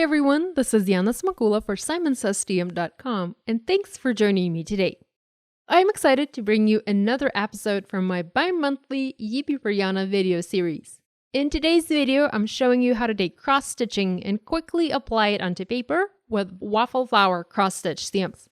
everyone, this is Yana Smakula for simonsstm.com, and thanks for joining me today. I'm excited to bring you another episode from my bi-monthly Yippee for Yana video series. In today's video, I'm showing you how to take cross-stitching and quickly apply it onto paper with Waffle Flower cross-stitch stamps.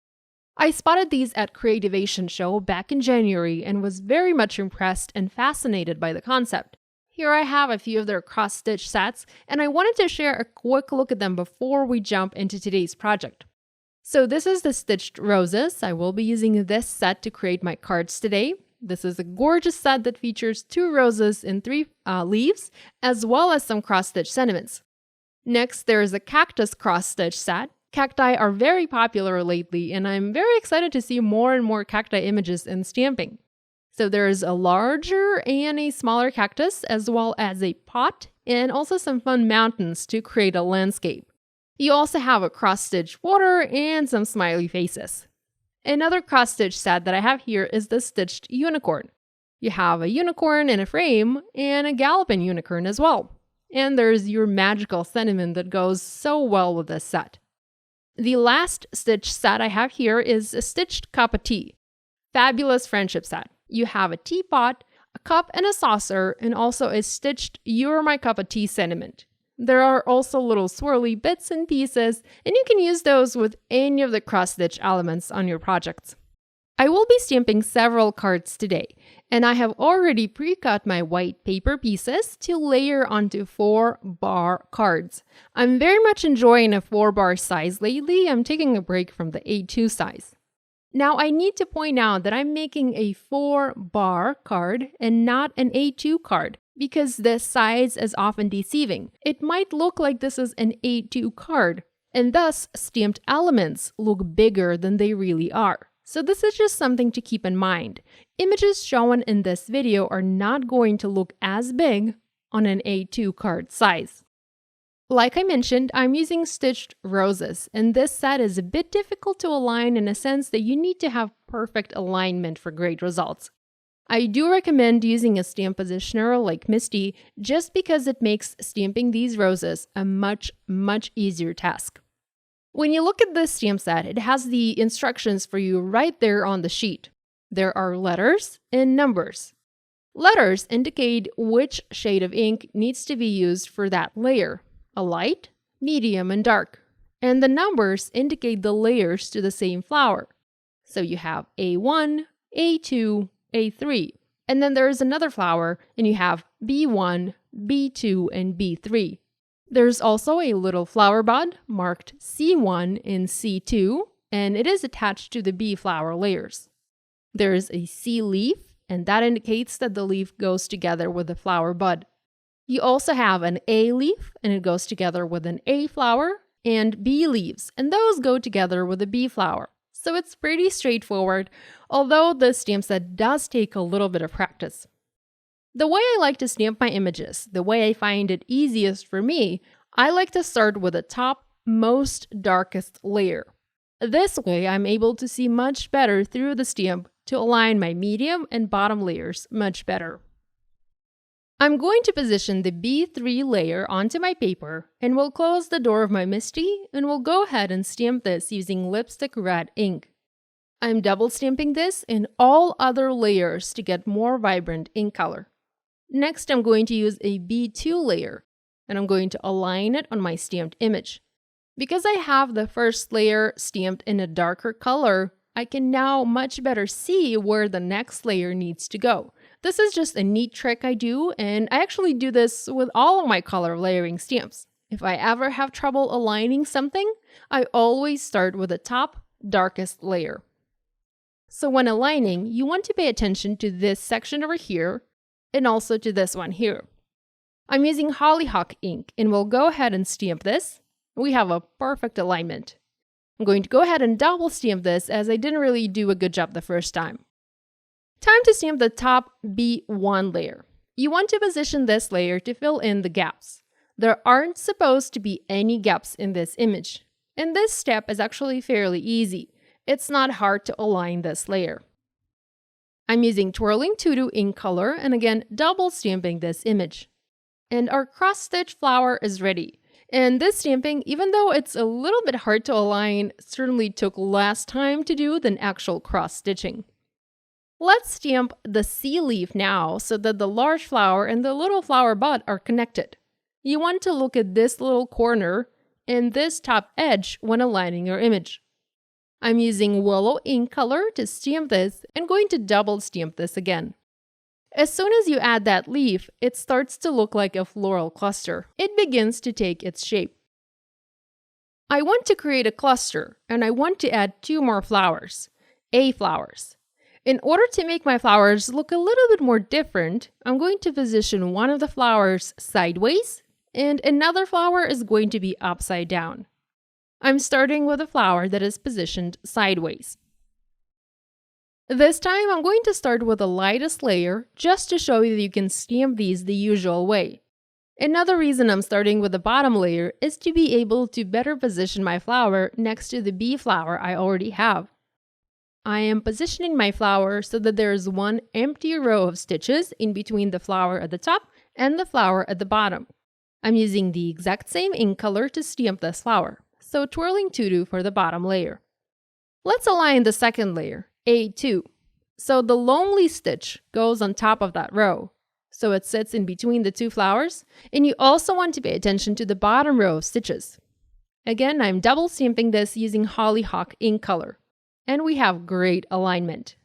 I spotted these at Creativation Show back in January and was very much impressed and fascinated by the concept. Here I have a few of their cross-stitch sets, and I wanted to share a quick look at them before we jump into today's project. So this is the stitched roses. I will be using this set to create my cards today. This is a gorgeous set that features 2 roses and 3 leaves, as well as some cross-stitch sentiments. Next, there is a cactus cross-stitch set. Cacti are very popular lately, and I'm very excited to see more and more cacti images in stamping. So there's a larger and a smaller cactus, as well as a pot, and also some fun mountains to create a landscape. You also have a cross-stitch water and some smiley faces. Another cross-stitch set that I have here is the stitched unicorn. You have a unicorn in a frame and a galloping unicorn as well. And there's your magical sentiment that goes so well with this set. The last stitch set I have here is a stitched cup of tea. Fabulous friendship set. You have a teapot, a cup and a saucer, and also a stitched "You're my cup of tea" sentiment. There are also little swirly bits and pieces, and you can use those with any of the cross-stitch elements on your projects. I will be stamping several cards today, and I have already pre-cut my white paper pieces to layer onto 4-bar cards. I'm very much enjoying a 4-bar size lately. I'm taking a break from the A2 size. Now, I need to point out that I'm making a 4-bar card and not an A2 card because this size is often deceiving. It might look like this is an A2 card, and thus stamped elements look bigger than they really are. So this is just something to keep in mind. Images shown in this video are not going to look as big on an A2 card size. Like I mentioned, I'm using stitched roses, and this set is a bit difficult to align in a sense that you need to have perfect alignment for great results. I do recommend using a stamp positioner like Misty just because it makes stamping these roses a much easier task. When you look at this stamp set, it has the instructions for you right there on the sheet. There are letters and numbers. Letters indicate which shade of ink needs to be used for that layer. A light, medium, and dark. And the numbers indicate the layers to the same flower. So you have A1, A2, A3. And then there is another flower, and you have B1, B2, and B3. There's also a little flower bud marked C1 and C2, and it is attached to the B flower layers. There's a C leaf, and that indicates that the leaf goes together with the flower bud. You also have an A leaf, and it goes together with an A flower, and B leaves, and those go together with a B flower. So it's pretty straightforward, although this stamp set does take a little bit of practice. The way I like to stamp my images, the way I find it easiest for me, I like to start with the top, most darkest layer. This way, I'm able to see much better through the stamp to align my medium and bottom layers much better. I'm going to position the B3 layer onto my paper and will close the door of my Misty and will go ahead and stamp this using lipstick red ink. I'm double stamping this in all other layers to get more vibrant ink color. Next, I'm going to use a B2 layer and I'm going to align it on my stamped image. Because I have the first layer stamped in a darker color, I can now much better see where the next layer needs to go. This is just a neat trick I do, and I actually do this with all of my color layering stamps. If I ever have trouble aligning something, I always start with the top, darkest layer. So when aligning, you want to pay attention to this section over here, and also to this one here. I'm using Hollyhock ink, and we'll go ahead and stamp this. We have a perfect alignment. I'm going to go ahead and double stamp this as I didn't really do a good job the first time. Time to stamp the top B1 layer. You want to position this layer to fill in the gaps. There aren't supposed to be any gaps in this image. And this step is actually fairly easy. It's not hard to align this layer. I'm using Twirling Tutu ink color and again double stamping this image. And our cross-stitch flower is ready. And this stamping, even though it's a little bit hard to align, certainly took less time to do than actual cross stitching. Let's stamp the C leaf now so that the large flower and the little flower bud are connected. You want to look at this little corner and this top edge when aligning your image. I'm using willow ink color to stamp this and going to double stamp this again. As soon as you add that leaf, it starts to look like a floral cluster. It begins to take its shape. I want to create a cluster and I want to add 2 more flowers, A flowers. In order to make my flowers look a little bit more different, I'm going to position one of the flowers sideways and another flower is going to be upside down. I'm starting with a flower that is positioned sideways. This time I'm going to start with the lightest layer just to show you that you can stamp these the usual way. Another reason I'm starting with the bottom layer is to be able to better position my flower next to the bee flower I already have. I am positioning my flower so that there is one empty row of stitches in between the flower at the top and the flower at the bottom. I'm using the exact same ink color to stamp this flower, so twirling tutu for the bottom layer. Let's align the second layer, A2. So the lonely stitch goes on top of that row, so it sits in between the 2 flowers, and you also want to pay attention to the bottom row of stitches. Again, I'm double stamping this using Hollyhock ink color, and we have great alignment.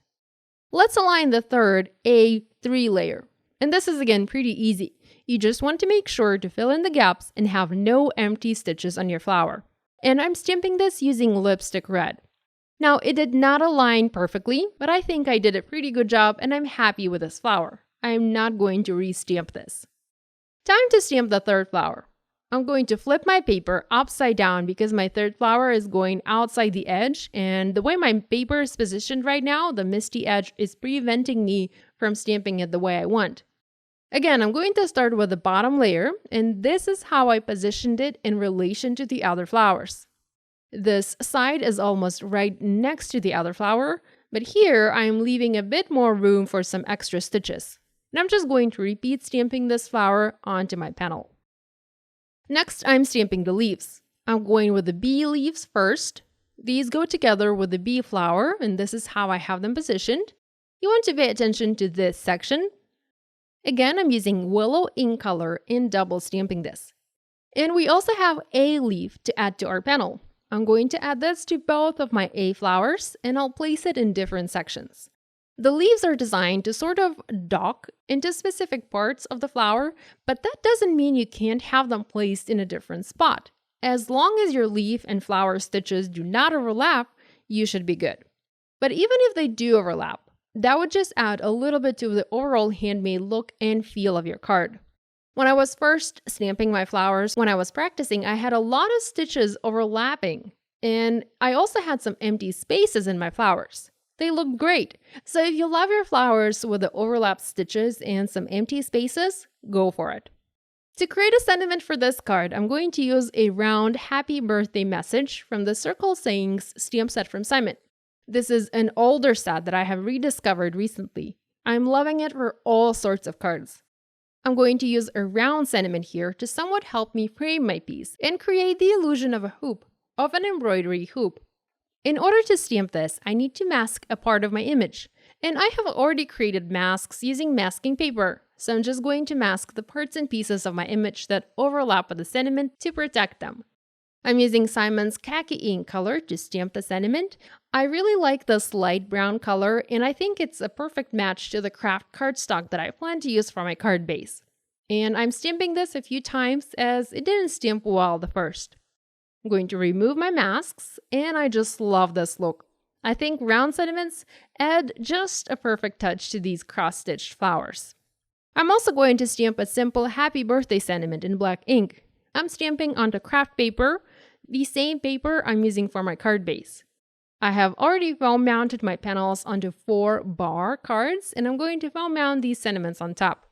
Let's align the third A3 layer, and this is again pretty easy. You just want to make sure to fill in the gaps and have no empty stitches on your flower. And I'm stamping this using lipstick red. Now, it did not align perfectly, but I think I did a pretty good job and I'm happy with this flower. I am not going to re-stamp this. Time to stamp the third flower. I'm going to flip my paper upside down because my third flower is going outside the edge, and the way my paper is positioned right now, the misty edge is preventing me from stamping it the way I want. Again, I'm going to start with the bottom layer, and this is how I positioned it in relation to the other flowers. This side is almost right next to the other flower, but here I'm leaving a bit more room for some extra stitches. And I'm just going to repeat stamping this flower onto my panel. Next, I'm stamping the leaves. I'm going with the bee leaves first. These go together with the bee flower, and this is how I have them positioned. You want to pay attention to this section. Again, I'm using willow ink color in double stamping this. And we also have a leaf to add to our panel. I'm going to add this to both of my A flowers, and I'll place it in different sections. The leaves are designed to sort of dock into specific parts of the flower, but that doesn't mean you can't have them placed in a different spot. As long as your leaf and flower stitches do not overlap, you should be good. But even if they do overlap, that would just add a little bit to the overall handmade look and feel of your card. When I was first stamping my flowers, when I was practicing, I had a lot of stitches overlapping, and I also had some empty spaces in my flowers. They looked great. So if you love your flowers with the overlap stitches and some empty spaces, go for it. To create a sentiment for this card, I'm going to use a round happy birthday message from the Circle Sayings stamp set from Simon. This is an older set that I have rediscovered recently. I'm loving it for all sorts of cards. I'm going to use a round sentiment here to somewhat help me frame my piece and create the illusion of a hoop, of an embroidery hoop. In order to stamp this, I need to mask a part of my image, and I have already created masks using masking paper, so I'm just going to mask the parts and pieces of my image that overlap with the sentiment to protect them. I'm using Simon's khaki ink color to stamp the sentiment. I really like this light brown color, and I think it's a perfect match to the craft cardstock that I plan to use for my card base. And I'm stamping this a few times as it didn't stamp well the first. I'm going to remove my masks, and I just love this look. I think round sentiments add just a perfect touch to these cross-stitched flowers. I'm also going to stamp a simple happy birthday sentiment in black ink. I'm stamping onto craft paper, the same paper I'm using for my card base. I have already foam mounted my panels onto 4 bar cards, and I'm going to foam mount these sentiments on top.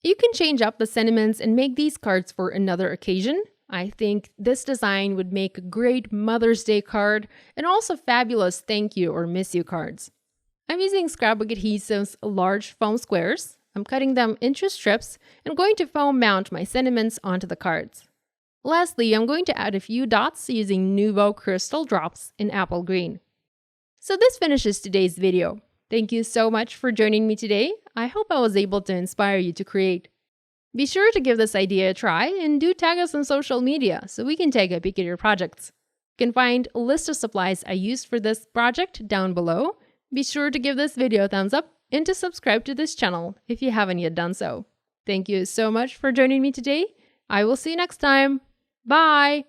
You can change up the sentiments and make these cards for another occasion. I think this design would make a great Mother's Day card and also fabulous thank you or miss you cards. I'm using Scrapbook Adhesive's large foam squares. I'm cutting them into strips and going to foam mount my sentiments onto the cards. Lastly, I'm going to add a few dots using Nuvo crystal drops in apple green. So this finishes today's video. Thank you so much for joining me today. I hope I was able to inspire you to create. Be sure to give this idea a try and do tag us on social media so we can take a peek at your projects. You can find a list of supplies I used for this project down below. Be sure to give this video a thumbs up and to subscribe to this channel if you haven't yet done so. Thank you so much for joining me today. I will see you next time. Bye!